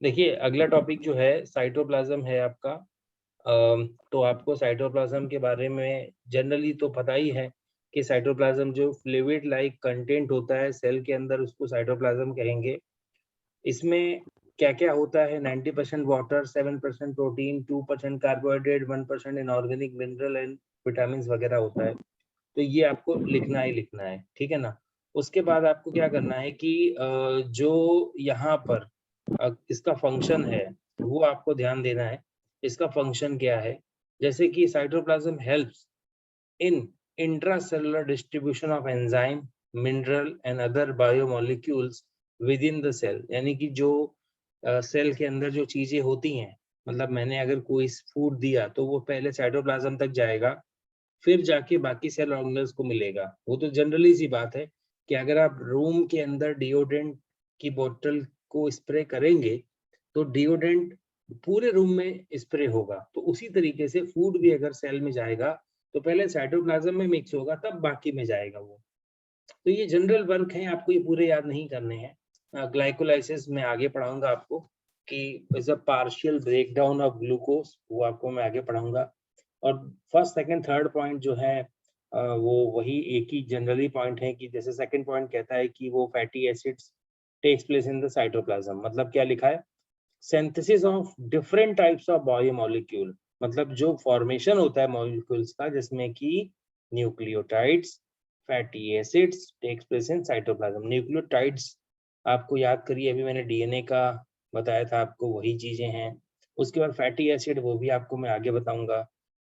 देखिए अगला टॉपिक जो है साइटोप्लाज्म है आपका। तो आपको साइटोप्लाज्म के बारे में जनरली तो पता ही है कि साइटोप्लाज्म जो फ्लूइड लाइक कंटेंट होता है सेल के अंदर उसको साइटोप्लाज्म कहेंगे। इसमें क्या-क्या होता है? 90% water, 7% protein, 2% carbohydrate, 1% inorganic mineral and vitamins वगैरह होता है। तो ये आपको लिखना ही लिखना है, ठीक है ना? उसके बाद आपको क्या करना है कि जो यहाँ पर इसका फंक्शन है, वो आपको ध्यान देना है। इसका फंक्शन क्या है? जैसे कि cytoplasm helps in intracellular distribution of enzyme, mineral and other biomolecules within the cell। यानी कि जो सेल के अंदर जो चीजें होती हैं, मतलब मैंने अगर कोई फूड दिया तो वो पहले साइटोप्लाज्म तक जाएगा, फिर जाके बाकी सेल ऑर्गेनल्स को मिलेगा। वो तो जनरली सी बात है कि अगर आप रूम के अंदर डिओड्रेंट की बोतल को स्प्रे करेंगे तो डिओड्रेंट पूरे रूम में स्प्रे होगा। तो उसी तरीके से फूड भी अगर सेल में जाएगा तो पहले साइटोप्लाज्म में मिक्स होगा तब बाकी में जाएगा वो। तो ये जनरल वर्क है, आपको ये पूरे याद नहीं करने हैं। ग्लाइकोलाइसिस में आगे पढ़ाऊंगा आपको कि is a partial breakdown of glucose, वो आपको मैं आगे पढ़ाऊंगा। और फर्स्ट सेकंड थर्ड पॉइंट जो है वो वही एक ही जनरली पॉइंट है कि जैसे सेकंड पॉइंट कहता है कि वो fatty acids takes place in the cytoplasm. मतलब क्या लिखा है? Synthesis of different types of biomolecule, मतलब जो फॉर्मेशन होता है मॉलिक्यूल्स का जिसमें कि nucleotides, fatty acids takes place in cytoplasm. Nucleotides आपको याद करिए, अभी मैंने डीएनए का बताया था आपको, वही चीजें हैं। उसके बाद फैटी एसिड वो भी आपको मैं आगे बताऊंगा।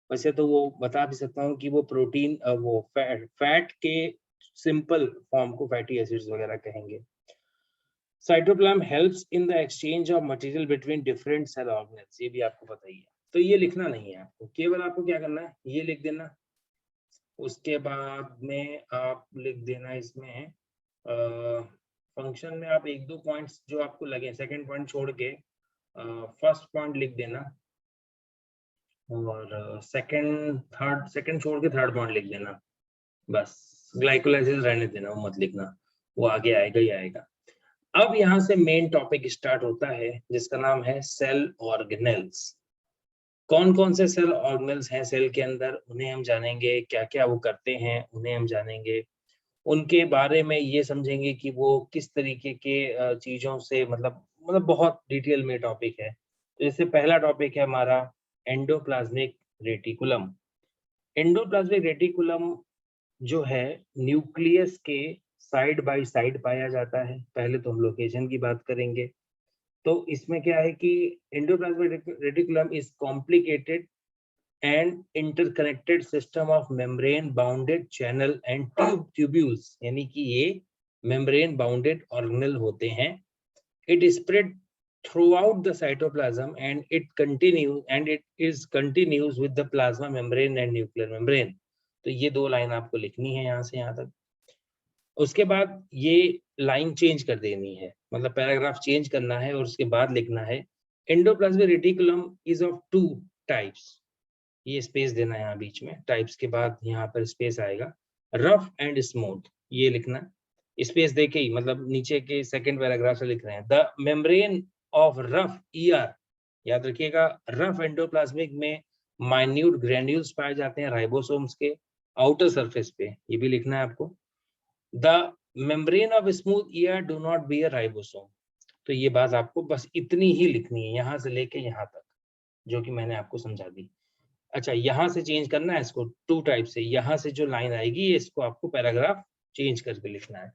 वैसे तो वो बता भी सकता हूँ कि वो प्रोटीन वो फैट के सिंपल फॉर्म को फैटी एसिड्स वगैरह कहेंगे। Cytoplasm helps in the exchange of material between different cell organelles, ये भी आपको पता ही है। तो ये लिखना नहीं है आपको, केवल आपको क्या करना है ये लिख देना। उसके बाद में आप लिख देना इसमें फंक्शन में आप एक दो पॉइंट्स जो आपको लगे, सेकंड पॉइंट छोड़ के फर्स्ट पॉइंट लिख देना, और सेकंड छोड़ के थर्ड पॉइंट लिख देना। बस ग्लाइकोलाइसिस रहने देना, वो मत लिखना, वो आगे आएगा ही आएगा। अब यहाँ से मेन टॉपिक स्टार्ट होता है जिसका नाम है सेल ऑर्गेनेल्स। कौन कौन से सेल ऑर्गेनेल्स हैं सेल के अंदर, उन्हें हम जानेंगे। क्या क्या वो करते हैं उन्हें हम जानेंगे। उनके बारे में ये समझेंगे कि वो किस तरीके के चीजों से मतलब बहुत डिटेल में टॉपिक है। तो जैसे पहला टॉपिक है हमारा एंडोप्लाज्मिक रेटिकुलम। एंडोप्लाज्मिक रेटिकुलम जो है न्यूक्लियस के साइड बाय साइड पाया जाता है। पहले तो हम लोकेशन की बात करेंगे। तो इसमें क्या है कि endoplasmic reticulum is complicated and interconnected system of membrane bounded channel and tubules, यानी कि ये मेम्ब्रेन बाउंडेड ऑर्गेनेल होते हैं। It spread throughout the cytoplasm and it is continues with the plasma membrane and nuclear membrane। तो ये दो line आपको लिखनी है यहाँ से यहाँ तक। उसके बाद ये लाइन चेंज कर देनी है, मतलब पैराग्राफ चेंज करना है और उसके बाद लिखना है endoplasmic reticulum is of two types. ये स्पेस देना है यहाँ बीच में, टाइप्स के बाद यहाँ पर स्पेस आएगा, रफ एंड स्मूथ, ये लिखना। स्पेस देके ही मतलब नीचे के सेकंड पैराग्राफ से लिख रहे हैं। The membrane of rough ER, याद रखिएगा रफ एंडोप्लाज्मिक में माइन्यूट ग्रेन्यूल्स पाए जाते हैं राइबोसोम्स के आउटर सरफेस पे, ये भी लिखना है आपको। The membrane of smooth ER do not be a ribosome. तो ये बात आपको बस इतनी ही लिखनी है यहाँ से लेके यहाँ तक, जो कि मैंने आपको समझा दी। अच्छा, यहाँ से चेंज करना है इसको टू टाइप से, यहाँ से जो लाइन आएगी इसको आपको पैराग्राफ चेंज करके लिखना है।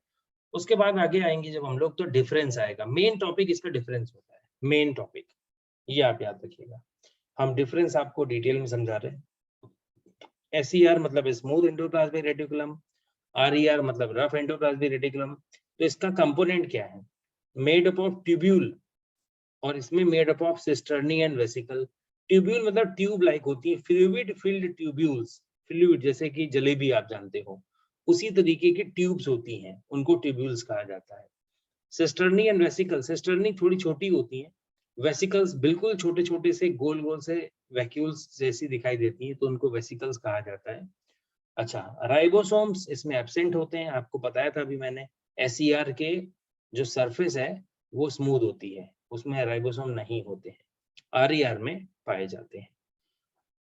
उसके बाद आगे आएंगे जब हम लोग तो डिफरेंस आएगा। मेन टॉपिक इसका डिफरेंस होता है, मेन टॉपिक ये आप याद रखिएगा। हम डिफरेंस आपको डिटेल में समझा रहे हैं। SER मतलब स्मूथ एंडोप्लाज्मिक रेटिकुलम, RER मतलब रफ एंडोप्लाज्मिक रेटिकुलम। तो इसका कंपोनेंट क्या है? मेड अप ऑफ ट्यूब्यूल, और इसमें made up of cisternae and vesicle. Tubule मतलब ट्यूब लाइक होती है, फ्लूइड फिल्ड ट्यूब्यूल्स, फ्लूइड जैसे कि जलेबी आप जानते हो उसी तरीके की ट्यूब्स होती हैं, उनको ट्यूब्यूल्स कहा जाता है। सिस्टर्नी एंड वेसिकल, सिस्टर्नी थोड़ी छोटी होती है, वेसिकल्स बिल्कुल छोटे छोटे से गोल गोल से वैक्यूल्स जैसी दिखाई देती है, तो उनको वेसिकल्स कहा जाता है। अच्छा, राइबोसोम्स इसमें एब्सेंट होते हैं, आपको बताया था अभी मैंने। SER के जो सरफेस है वो स्मूथ होती है, उसमें राइबोसोम नहीं होते हैं, आरईआर में पाए जाते हैं।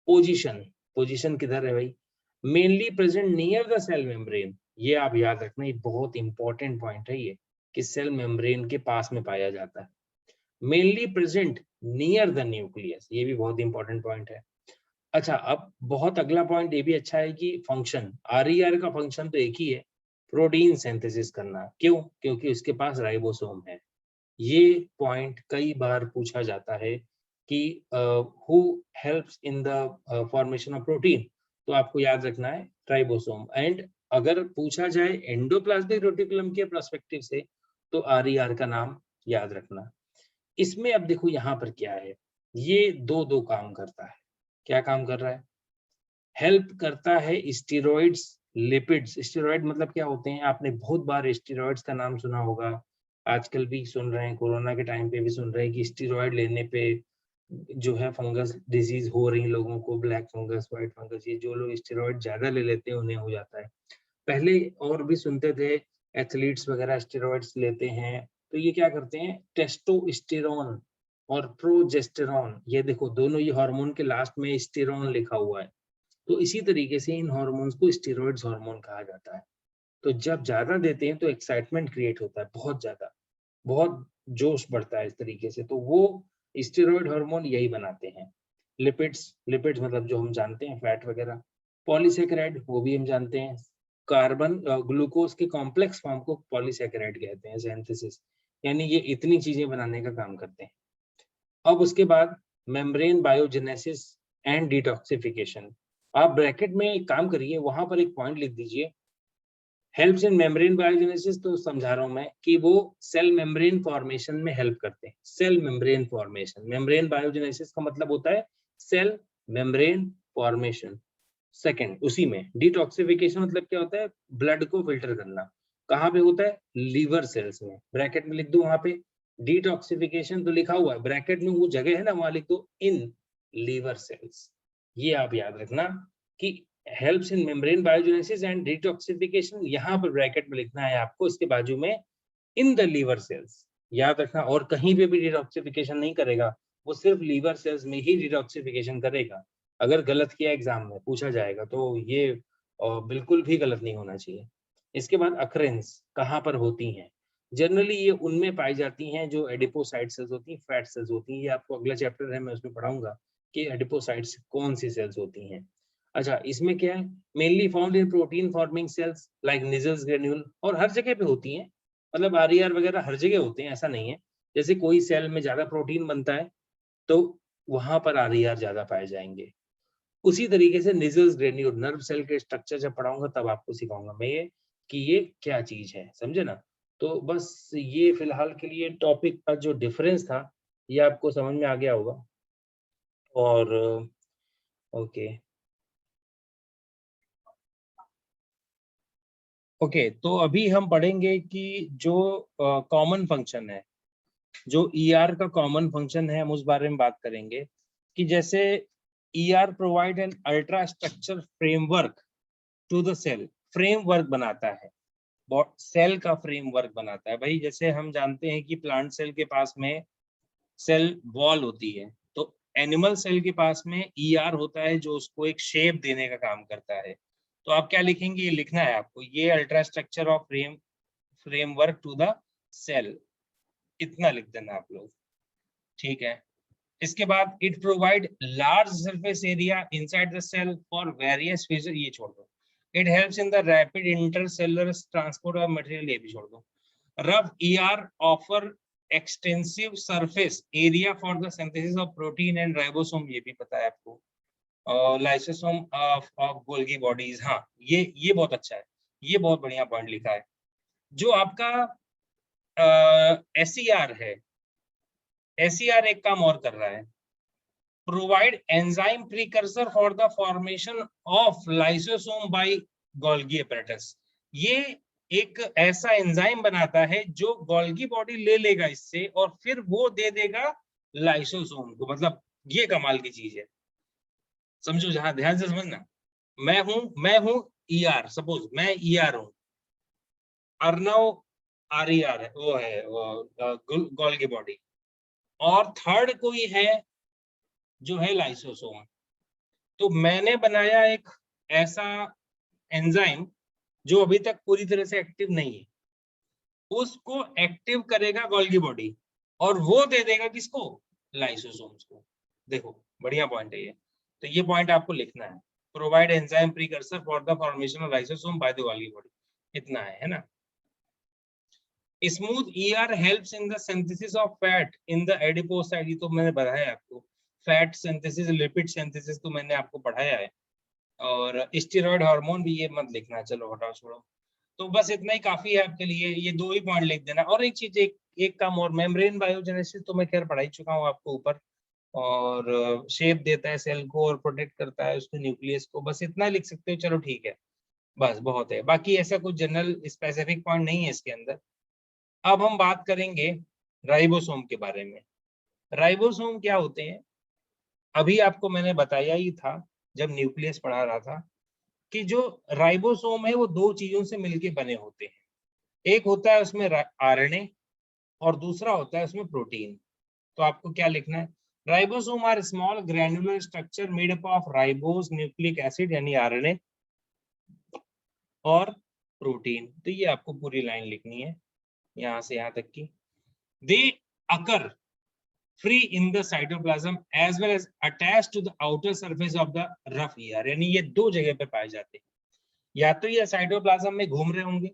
पोजीशन किधर है भाई? Mainly present near the cell membrane, ये आप याद रखना, ये बहुत इंपॉर्टेंट पॉइंट है ये, कि सेल मेम्ब्रेन के पास में पाया जाता है। Mainly present near the nucleus, ये भी बहुत इंपॉर्टेंट पॉइंट है। अच्छा, अब बहुत अगला पॉइंट ये भी अच्छा है कि फंक्शन, आरईआर का फंक्शन तो एक ही है, प्रोटीन सिंथेसिस करना। क्यों? क्योंकि उसके पास राइबोसोम है। ये पॉइंट कई बार पूछा जाता है कि who helps in the formation of protein, तो आपको याद रखना है राइबोसोम। एंड अगर पूछा जाए एंडोप्लाज्मिक रेटिकुलम के पर्सपेक्टिव से, तो आरईआर का नाम याद रखना। इसमें अब देखो यहाँ पर क्या है, ये दो काम करता है। क्या काम कर रहा है? हेल्प करता है स्टेरॉइड्स, लिपिड्स। स्टेरॉइड मतलब क्या होते हैं? आपने बहुत बार स्टेरॉइड्स का नाम सुना होगा, आजकल भी सुन रहे हैं, कोरोना के टाइम पे भी सुन रहे हैं कि स्टेरॉइड लेने पे जो है फंगस डिजीज हो रही लोगों को, ब्लैक फंगस, व्हाइट फंगस, ये जो लोग स्टेरॉइड ज्यादा ले लेते हैं उन्हें हो जाता है। पहले और भी सुनते थे, एथलीट्स वगैरह स्टेरॉइड्स लेते हैं, तो ये क्या करते हैं, टेस्टोस्टेरोन और प्रोजेस्टेरॉन, ये देखो दोनों ये हार्मोन के लास्ट में स्टेरॉन लिखा हुआ है, तो इसी तरीके से इन हार्मोन्स को स्टेरॉइड्स हार्मोन कहा जाता है। तो जब ज्यादा देते हैं तो एक्साइटमेंट क्रिएट होता है, बहुत ज्यादा, बहुत जोश बढ़ता है इस तरीके से, तो वो स्टेरॉइड हार्मोन यही बनाते हैं। लिपिड्स मतलब जो हम जानते हैं फैट वगैरह। पॉलीसेकेराइड वो भी हम जानते हैं, कार्बन ग्लूकोज के कॉम्प्लेक्स फॉर्म को पॉलीसेकेराइड कहते हैं, सिंथेसिस, यानी ये इतनी चीजें बनाने का काम करते हैं। अब उसके बाद मेम्ब्रेन बायोजेनेसिस एंड डिटॉक्सिफिकेशन, आप ब्रैकेट में एक काम करिए, वहां पर एक पॉइंट लिख दीजिए, हेल्प्स इन मेम्ब्रेन बायोजेनेसिस, तो समझा रहा हूं मैं कि वो सेल मेम्ब्रेन फॉर्मेशन में हेल्प करते हैं। Cell membrane formation, membrane biogenesis का मतलब होता है सेल मेम्ब्रेन फॉर्मेशन। सेकंड, उसी में डिटॉक्सिफिकेशन मतलब क्या होता है? ब्लड को फिल्टर करना। कहाँ पे होता है? लीवर सेल्स में। ब्रैकेट में लिख दो वहां पे, डिटॉक्सिफिकेशन तो लिखा हुआ है, ब्रैकेट में वो जगह है ना, वहां लिख दो इन लीवर सेल्स। ये आप याद रखना कि helps in membrane biogenesis and detoxification, यहाँ पर ब्रैकेट में लिखना है आपको, इसके बाजू में इन द लीवर सेल्स, याद रखना। और कहीं पे भी डिटॉक्सिफिकेशन नहीं करेगा, वो सिर्फ लीवर सेल्स में ही डिटॉक्सिफिकेशन करेगा। अगर गलत किया एग्जाम में पूछा जाएगा, तो ये बिल्कुल भी गलत नहीं होना चाहिए। इसके बाद अक्रेंस कहाँ पर होती हैं? जनरली ये उनमें पाई जाती हैं जो एडिपोसाइट सेल्स होती हैं, फैट सेल्स होती हैं। ये आपको अगला चैप्टर है, मैं उसमें पढ़ाऊंगा कि एडिपोसाइट्स कौन सी सेल्स होती हैं। अच्छा, इसमें क्या है? Mainly found in protein forming cells like Nissl's granule, और हर जगह पे होती हैं, मतलब आरईआर वगैरह हर जगह होते हैं, ऐसा नहीं है। जैसे कोई सेल में ज्यादा प्रोटीन बनता है तो वहां पर आरईआर ज्यादा पाए जाएंगे। उसी तरीके से निजल्स ग्रेन्यूल, नर्व सेल के स्ट्रक्चर जब पढ़ाऊंगा तब आपको सिखाऊंगा मैं ये कि ये क्या चीज है, समझे ना। तो बस ये फिलहाल के लिए टॉपिक का जो डिफरेंस था, ये आपको समझ में आ गया होगा। और ओके ओके, तो अभी हम पढ़ेंगे कि जो कॉमन फंक्शन है, जो ईआर का कॉमन फंक्शन है, हम उस बारे में बात करेंगे कि जैसे ER provide an ultra structure framework to the cell, framework बनाता है, सेल का फ्रेमवर्क बनाता है भाई। जैसे हम जानते हैं कि प्लांट सेल के पास में सेल वॉल होती है, तो एनिमल सेल के पास में ईआर होता है जो उसको एक शेप देने का काम करता है। तो आप क्या लिखेंगे? ये लिखना है आपको, ये ultra structure of framework to the cell, इतना लिख देना आप लोग, ठीक है। इसके बाद it provide large surface area inside the cell for various feature, ये छोड़ दो। It helps in the rapid intercellular transport of material, ये भी छोड़ दो। Rough ER offer extensive surface area for the synthesis of protein and ribosome, ये भी पता है आपको। लाइसोसोम ऑफ गोल्गी बॉडीज, हाँ ये बहुत अच्छा है, ये बहुत बढ़िया पॉइंट लिखा है। जो आपका एसईआर है, एसईआर एक काम और कर रहा है, provide enzyme precursor for the formation of lysosome by Golgi apparatus. ये एक ऐसा एंजाइम बनाता है जो गोल्गी बॉडी ले लेगा इससे और फिर वो दे देगा लाइसोसोम को, मतलब ये कमाल की चीज है, समझो, जहां ध्यान से समझना। मैं हूं ईआर, सपोज मैं ईआर हूं, अर्नव RER है, वो है गोल्गी बॉडी, और थर्ड कोई है जो है लाइसोसोम। तो मैंने बनाया एक ऐसा एंजाइम जो अभी तक पूरी तरह से एक्टिव नहीं है, उसको एक्टिव करेगा गोल्गी बॉडी, और वो दे देगा किसको, लाइसोसोम्स को। देखो बढ़िया पॉइंट है ये, तो ये पॉइंट आपको लिखना है, provide enzyme precursor for the formation of lysosome by the Golgi body, इतना है ना। Smooth ER helps in the synthesis of fat in the adipocyte, ये तो मैंने बताया आपको, फैट सिंथेसिस, लिपिड सिंथेसिस तो मैंने आपको पढ़ाया है, और स्टेरॉइड हार्मोन भी, ये मत लिखना, चलो हटाओ छोड़ो। तो बस इतना ही काफी है आपके लिए, ये दो ही पॉइंट लिख देना। और एक चीज, एक काम और, मेम्ब्रेन बायोजेनेसिस तो मैं खैर पढ़ा ही चुका हूँ आपको ऊपर, और शेप देता है सेल को और प्रोटेक्ट करता है उसके न्यूक्लियस को, बस इतना लिख सकते हो, चलो ठीक है, बस बहुत है, बाकी ऐसा कुछ जनरल स्पेसिफिक पॉइंट नहीं है इसके अंदर। अब हम बात करेंगे राइबोसोम के बारे में। राइबोसोम क्या होते हैं, अभी आपको मैंने बताया ही था जब न्यूक्लियस पढ़ा रहा था, कि जो राइबोसोम है वो दो चीजों से मिलके बने होते हैं, एक होता है उसमें RNA, और दूसरा होता है उसमें प्रोटीन। तो आपको क्या लिखना है, ribosome are small granular structure made up of ribose, nucleic acid यानी RNA, और प्रोटीन। तो ये आपको पूरी लाइन लिखनी है यहाँ से यहाँ तक की। They occur free in the cytoplasm as well as attached to the outer surface of the rough ER, यानी ये दो जगह पे पाए जाते हैं, या तो ये साइटोप्लाज्म में घूम रहे होंगे,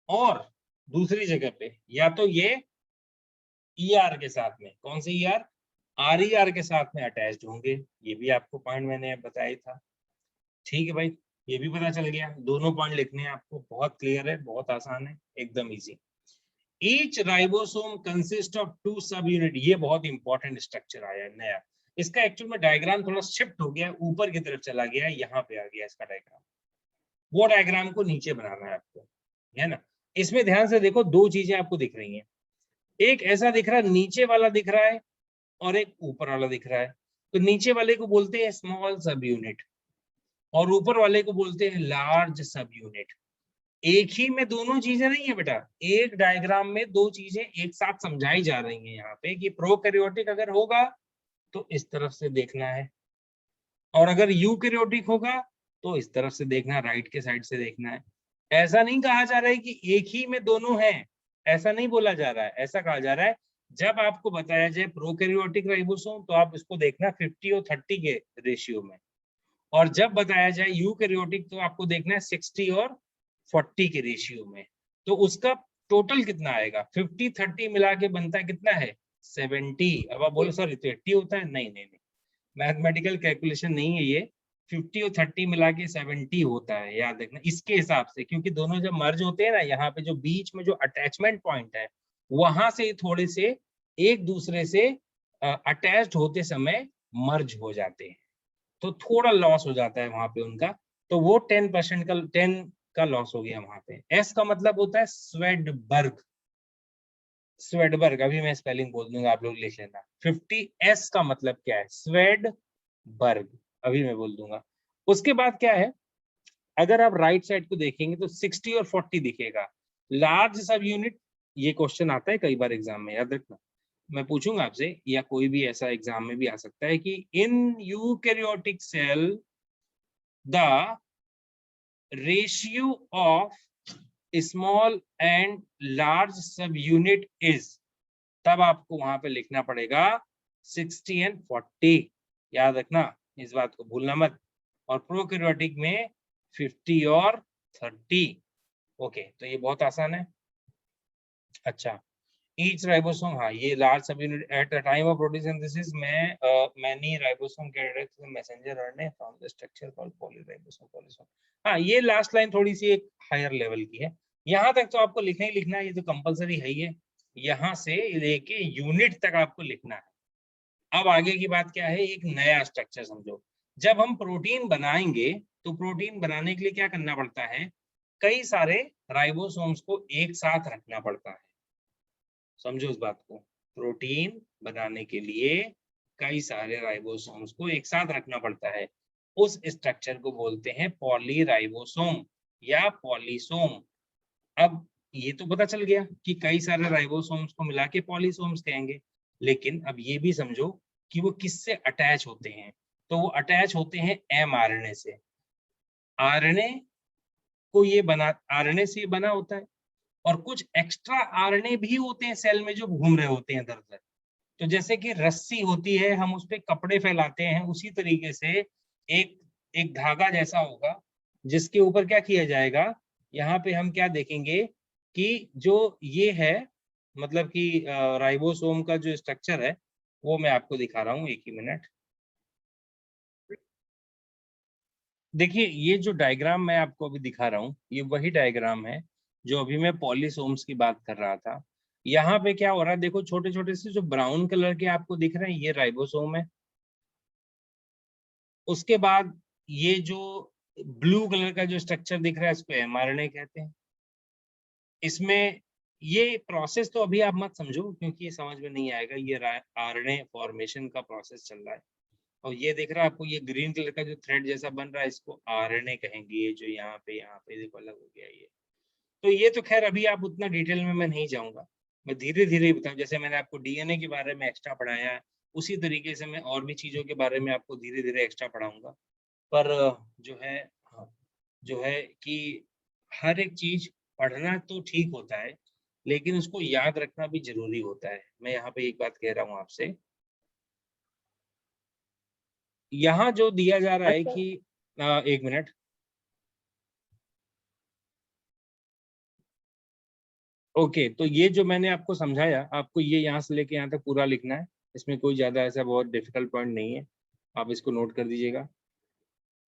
और दूसरी जगह पे या तो ये ER के साथ में, कौन सी ER, RER के साथ में अटैच्ड होंगे। ये भी आपको पॉइंट मैंने बताया था, ठीक है भाई, ये भी पता चल गया। दोनों पॉइंट लिखने हैं आपको, बहुत क्लियर है, बहुत आसान है, एकदम easy. Each ribosome consist of 2 सब यूनिट, ये बहुत इंपॉर्टेंट स्ट्रक्चर आया है नया, इसका एक्चुअल में डायग्राम थोड़ा शिफ्ट हो गया, ऊपर की तरफ चला गया, यहाँ पे आ गया इसका डायग्राम, वो डायग्राम को नीचे बनाना है आपको, है ना। इसमें ध्यान से देखो, दो चीजें आपको दिख रही हैं, एक ऐसा दिख रहा है, नीचे वाला दिख रहा है, और एक ऊपर वाला दिख रहा है। तो नीचे वाले को बोलते हैं स्मॉल सब यूनिट, और ऊपर वाले को बोलते हैं लार्ज सब यूनिट। एक ही में दोनों चीजें नहीं है बेटा, एक डायग्राम में दो चीजें एक साथ समझाई जा रही हैं यहाँ पे, कि प्रोकैरियोटिक अगर होगा तो इस तरफ से देखना है, और अगर यूकैरियोटिक होगा तो इस तरफ से देखना, राइट के साइड से देखना है। ऐसा नहीं कहा जा रहा है कि एक ही में दोनों हैं, ऐसा नहीं बोला जा रहा है, ऐसा कहा जा रहा है जब आपको बताया जाए प्रोकैरियोटिक राइबोसोम तो आप इसको देखना 50 और 30 के रेशियो में, और जब बताया जाए यूकैरियोटिक तो आपको देखना है 60 और 40 के रेशियो में। तो उसका टोटल कितना आएगा, 50-30 मिला के बनता है कितना है, 70। अब आप बोलो सर तो 80 होता है, नहीं नहीं नहीं, मैथमेटिकल कैलकुलेशन नहीं है ये, 50 और 30 मिला के 70 होता है, याद रखना इसके हिसाब से, क्योंकि दोनों जब मर्ज होते हैं ना, यहाँ पे जो बीच में जो अटैचमेंट पॉइंट है, वहां से थोड़े से एक दूसरे से अटैच्ड होते समय मर्ज हो जाते हैं, तो थोड़ा लॉस हो जाता है वहां पे उनका, तो वो 10% का 10 का लॉस हो गया वहां पे। एस का मतलब होता है स्वेडबर्ग, स्वेडबर्ग, अभी मैं स्पेलिंग बोल दूंगा, आप लोग लिख लेना। 50S का मतलब क्या है, स्वेडबर्ग, अभी मैं बोल दूंगा। उसके बाद क्या है, अगर आप राइट साइड को देखेंगे तो 60 और 40 दिखेगा, लार्ज सब यूनिट। ये क्वेश्चन आता है कई बार एग्जाम में, याद रखना, मैं पूछूंगा आपसे, या कोई भी ऐसा एग्जाम में भी आ सकता है कि in eukaryotic cell the ratio of small and large सब यूनिट इज, तब आपको वहां पे लिखना पड़ेगा 60 एंड 40, याद रखना, इस बात को भूलना मत। और प्रोकैरियोटिक में 50 और 30। ओके, तो ये बहुत आसान है। अच्छा, ईच राइबोसोम, हाँ ये लार्ज सब unit at the time of protein synthesis में many ribosome carried messenger RNA from the structure called polyribosome polysome. हाँ, ये लास्ट लाइन थोड़ी सी एक हायर लेवल की है, यहाँ तक तो आपको लिखना ही लिखना है, ये तो कंपलसरी है ही है, यहाँ से लेके यूनिट तक आपको लिखना है। अब आगे की बात क्या है, एक नया स्ट्रक्चर समझो, जब हम प्रोटीन बनाएंगे तो प्रोटीन बनाने के लिए क्या करना पड़ता है, कई सारे राइबोसोम्स को एक साथ रखना पड़ता है, समझो इस बात को। प्रोटीन बनाने के लिए कई सारे राइबोसोम्स को एक साथ रखना पड़ता है, उस स्ट्रक्चर को बोलते हैं पॉलीराइबोसोम या पॉलीसोम। अब ये तो पता चल गया कि कई सारे राइबोसोम्स को मिला के पॉलीसोम्स कहेंगे, लेकिन अब ये भी समझो कि वो किससे अटैच होते हैं। तो वो अटैच होते हैं mRNA से। आरएनए को ये बना, आरएनए से ये बना होता है, और कुछ एक्स्ट्रा आरएनए भी होते हैं सेल में जो घूम रहे होते हैं इधर-उधर। तो जैसे कि रस्सी होती है, हम उस पे कपड़े फैलाते हैं, उसी तरीके से एक एक धागा जैसा होगा, जिसके ऊपर क्या किया जाएगा, यहाँ पे हम क्या देखेंगे कि जो ये है, मतलब कि राइबोसोम का जो स्ट्रक्चर है, वो मैं आपको दिखा रहा हूँ, एक ही मिनट। देखिए, ये जो डायग्राम मैं आपको अभी दिखा रहा हूँ, ये वही डायग्राम है जो अभी मैं पॉलीसोम्स की बात कर रहा था। यहाँ पे क्या हो रहा है, देखो छोटे-छोटे से जो ब्राउन कलर के आपको दिख रहे हैं, ये राइबोसोम है। उसके बाद ये जो ब्लू कलर का जो स्ट्रक्चर दिख रहा है, इसको एमआरएनए कहते हैं। इसमें ये प्रोसेस तो अभी आप मत समझो, क्योंकि ये समझ में नहीं आएगा। ये आरएनए फॉर्मेशन का प्रोसेस चल रहा है। और ये दिख रहा है आपको, ये ग्रीन कलर का जो थ्रेड जैसा बन रहा है, इसको आरएनए कहेंगे। ये जो यहाँ पे देखो अलग हो गया ये। तो ये तो खैर अभी आप उतना डिटेल में मैं नहीं जाऊंगा, मैं धीरे-धीरे ही बताऊँ। जैसे मैंने आपको डीएनए के बारे में एक्स्ट्रा पढ़ाया है, उसी तरीके से मैं और भी चीज़ों के बारे में आपको धीरे-धीरे एक्स्ट्रा पढ़ाऊँगा। पर जो है, हाँ, जो है कि हर एक चीज़ पढ़ना तो ठीक होता है, लेकिन उसको याद रखना भी ज़रूरी होता है। मैं यहाँ पे एक बात कह रहा हूँ आपसे, यहाँ जो दिया जा रहा है अच्छा। कि 1 मिनट। ओके, तो ये जो मैंने आपको समझाया, आपको ये यहाँ से लेके यहाँ तक पूरा लिखना है। इसमें कोई ज़्यादा ऐसा बहुत डिफिकल्ट पॉइंट नहीं है। आप इसको नोट कर दीजिएगा।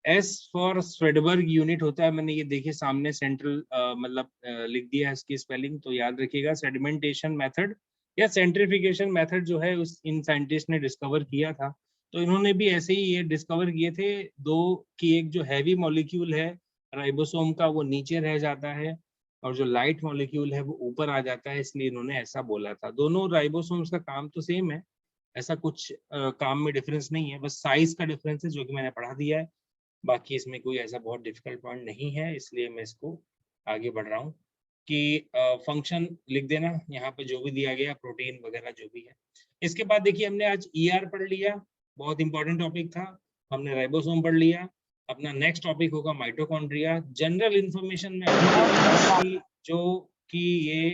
एस फॉर स्वेडबर्ग यूनिट होता है, मैंने ये देखिए सामने सेंट्रल मतलब लिख दिया है इसकी स्पेलिंग, तो याद रखिएगा। सेडिमेंटेशन मेथड या सेंट्रिफिकेशन मेथड जो है उस इन साइंटिस्ट ने डिस्कवर किया था। तो इन्होंने भी ऐसे ही ये डिस्कवर किए थे दो, कि एक जो हैवी मॉलिक्यूल है राइबोसोम का, वो नीचे रह जाता है, और जो लाइट मॉलिक्यूल है वो ऊपर आ जाता है, इसलिए इन्होंने ऐसा बोला था। दोनों राइबोसोम्स का काम तो सेम है, ऐसा कुछ काम में डिफरेंस नहीं है, बस साइज का डिफरेंस है जो कि मैंने पढ़ा दिया है। बाकी इसमें कोई ऐसा बहुत डिफिकल्ट पॉइंट नहीं है, इसलिए मैं इसको आगे बढ़ रहा हूँ कि फंक्शन लिख देना यहाँ पे जो भी दिया गया, प्रोटीन वगैरह जो भी है। इसके बाद देखिए, हमने आज ईआर पढ़ लिया, बहुत इंपॉर्टेंट टॉपिक था। हमने राइबोसोम पढ़ लिया। अपना नेक्स्ट टॉपिक होगा माइटोकॉन्ड्रिया। जनरल इंफॉर्मेशन में आपको जो कि ये